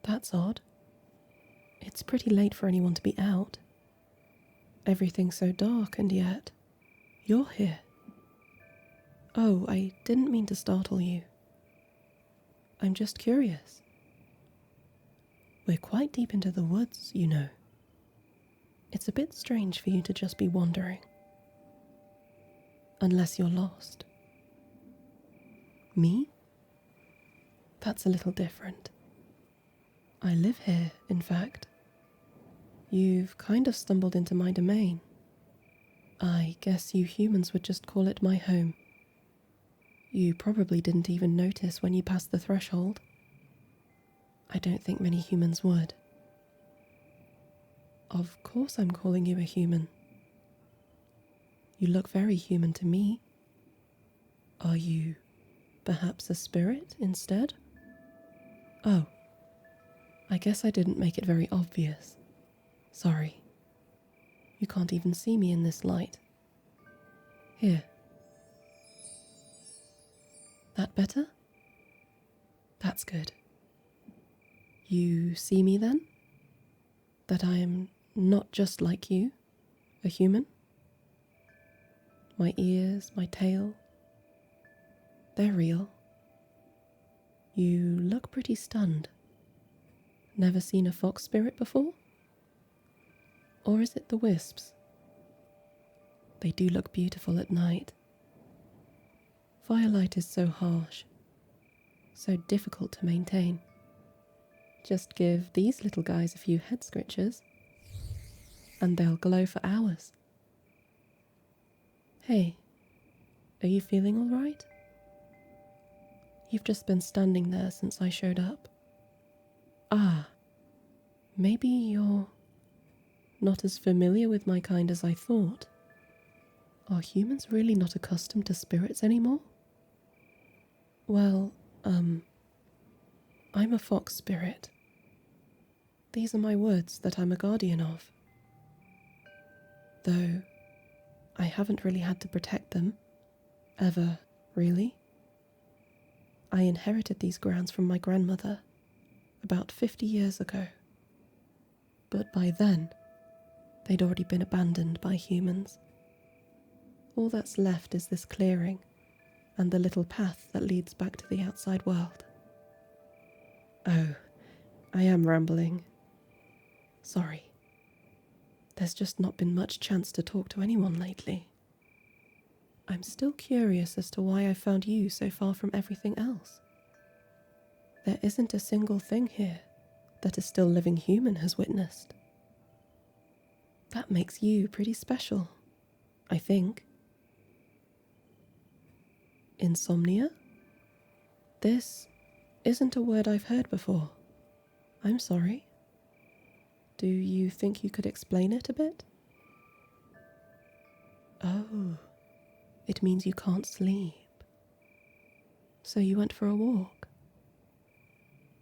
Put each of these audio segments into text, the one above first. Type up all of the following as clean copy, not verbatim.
That's odd. It's pretty late for anyone to be out. Everything's so dark, and yet you're here. Oh, I didn't mean to startle you. I'm just curious. We're quite deep into the woods, you know. It's a bit strange for you to just be wandering. Unless you're lost. Me? That's a little different. I live here, in fact. You've kind of stumbled into my domain. I guess you humans would just call it my home. You probably didn't even notice when you passed the threshold. I don't think many humans would. Of course I'm calling you a human. You look very human to me. Are you perhaps a spirit instead? Oh, I guess I didn't make it very obvious. Sorry. You can't even see me in this light. Here. That better? That's good. You see me then? That I am not just like you, a human? My ears, my tail, they're real. You look pretty stunned. Never seen a fox spirit before? Or is it the wisps? They do look beautiful at night. Firelight is so harsh, so difficult to maintain. Just give these little guys a few head scratches, and they'll glow for hours. Hey, are you feeling all right? You've just been standing there since I showed up. Ah, maybe you're not as familiar with my kind as I thought. Are humans really not accustomed to spirits anymore? Well, I'm a fox spirit. These are my woods that I'm a guardian of. Though I haven't really had to protect them, ever, really. I inherited these grounds from my grandmother about 50 years ago. But by then, they'd already been abandoned by humans. All that's left is this clearing and the little path that leads back to the outside world. Oh, I am rambling. Sorry. There's just not been much chance to talk to anyone lately. I'm still curious as to why I found you so far from everything else. There isn't a single thing here that a still living human has witnessed. That makes you pretty special, I think. Insomnia? This isn't a word I've heard before. I'm sorry. Do you think you could explain it a bit? Oh, it means you can't sleep. So you went for a walk.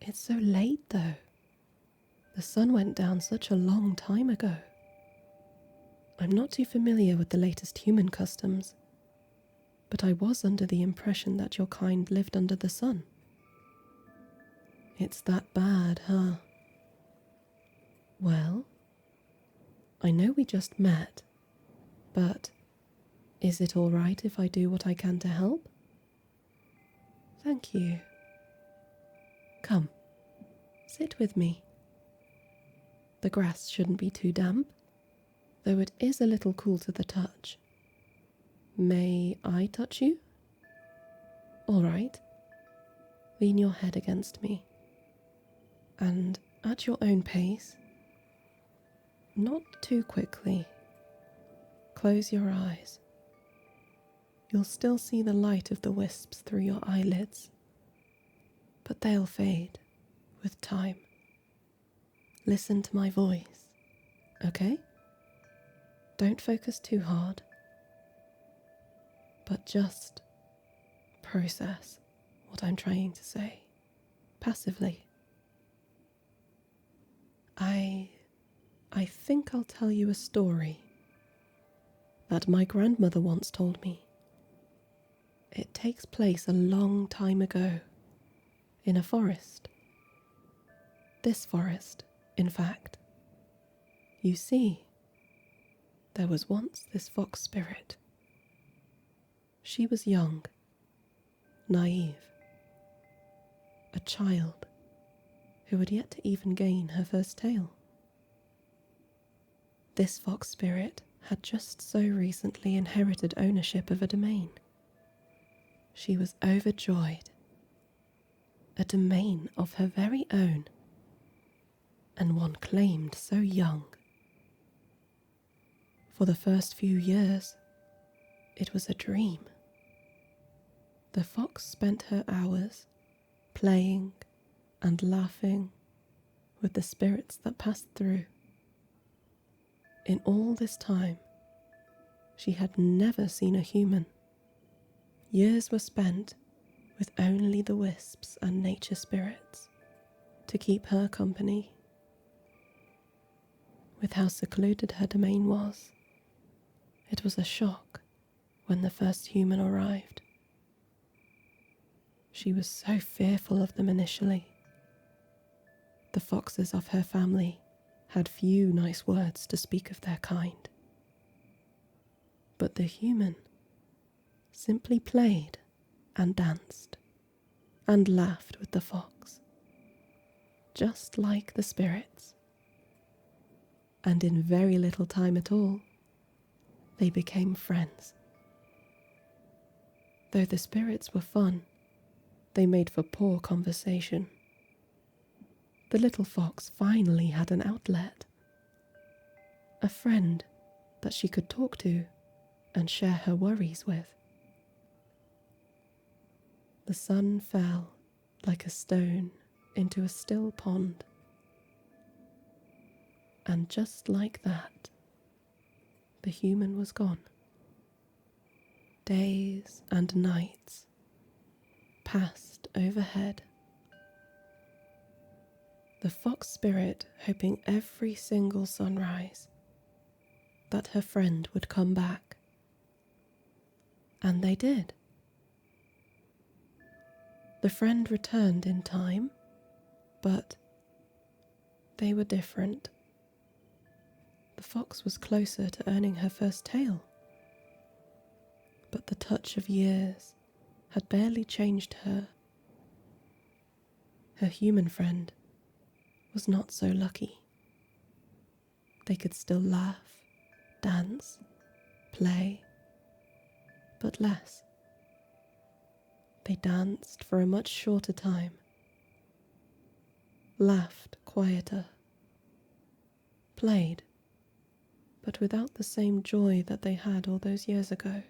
It's so late though. The sun went down such a long time ago. I'm not too familiar with the latest human customs, but I was under the impression that your kind lived under the sun. It's that bad, huh? Well, I know we just met, but is it all right if I do what I can to help? Thank you. Come, sit with me. The grass shouldn't be too damp, though it is a little cool to the touch. May I touch you? All right. Lean your head against me. And at your own pace. Not too quickly. Close your eyes. You'll still see the light of the wisps through your eyelids, but they'll fade with time. Listen to my voice, okay? Don't focus too hard, but just process what I'm trying to say, passively. I think I'll tell you a story that my grandmother once told me. It takes place a long time ago in a forest. This forest, in fact. You see, there was once this fox spirit. She was young, naive, a child who had yet to even gain her first tail. This fox spirit had just so recently inherited ownership of a domain. She was overjoyed. A domain of her very own, and one claimed so young. For the first few years, it was a dream. The fox spent her hours playing and laughing with the spirits that passed through. In all this time, she had never seen a human. Years were spent with only the wisps and nature spirits to keep her company. With how secluded her domain was, it was a shock when the first human arrived. She was so fearful of them initially. The foxes of her family had few nice words to speak of their kind. But the human simply played and danced and laughed with the fox, just like the spirits. And in very little time at all, they became friends. Though the spirits were fun, they made for poor conversation. The little fox finally had an outlet, a friend that she could talk to and share her worries with. The sun fell like a stone into a still pond. And just like that, the human was gone. Days and nights passed overhead. The fox spirit hoping every single sunrise that her friend would come back. And they did. The friend returned in time, but they were different. The fox was closer to earning her first tail, but the touch of years had barely changed her. Her human friend was not so lucky. They could still laugh, dance, play, but less. They danced for a much shorter time, laughed quieter, played, but without the same joy that they had all those years ago.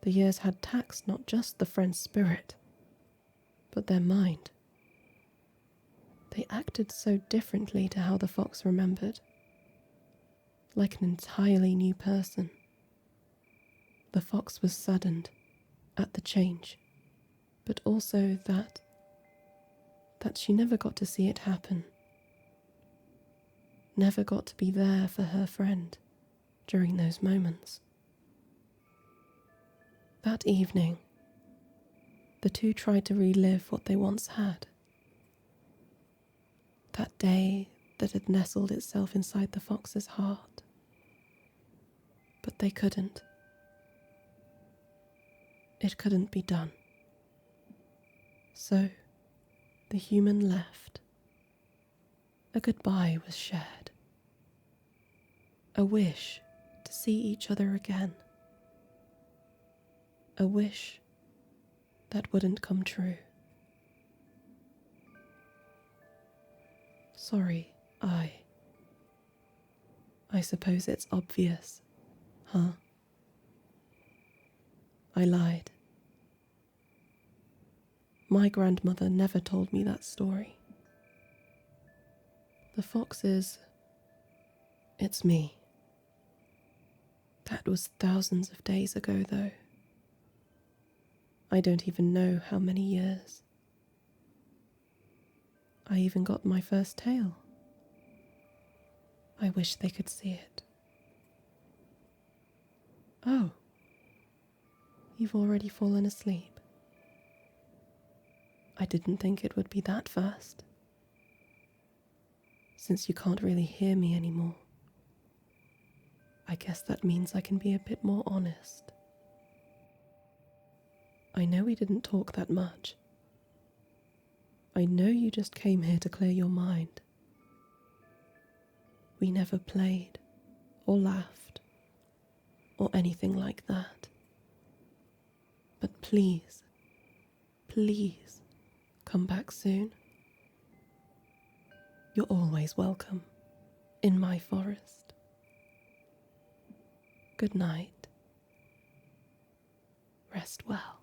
The years had taxed not just the friend's spirit, but their mind. They acted so differently to how the fox remembered, like an entirely new person. The fox was saddened at the change, but also that she never got to see it happen, never got to be there for her friend during those moments. That evening, the two tried to relive what they once had. That day that had nestled itself inside the fox's heart. But they couldn't. It couldn't be done. So, the human left. A goodbye was shared. A wish to see each other again. A wish that wouldn't come true. Sorry, I suppose it's obvious, huh? I lied. My grandmother never told me that story. The foxes, it's me. That was thousands of days ago, though. I don't even know how many years. I even got my first tail. I wish they could see it. Oh, you've already fallen asleep. I didn't think it would be that fast. since you can't really hear me anymore, I guess that means I can be a bit more honest. I know we didn't talk that much. I know you just came here to clear your mind. We never played, or laughed, or anything like that. But please, please, come back soon. You're always welcome in my forest. Good night. Rest well.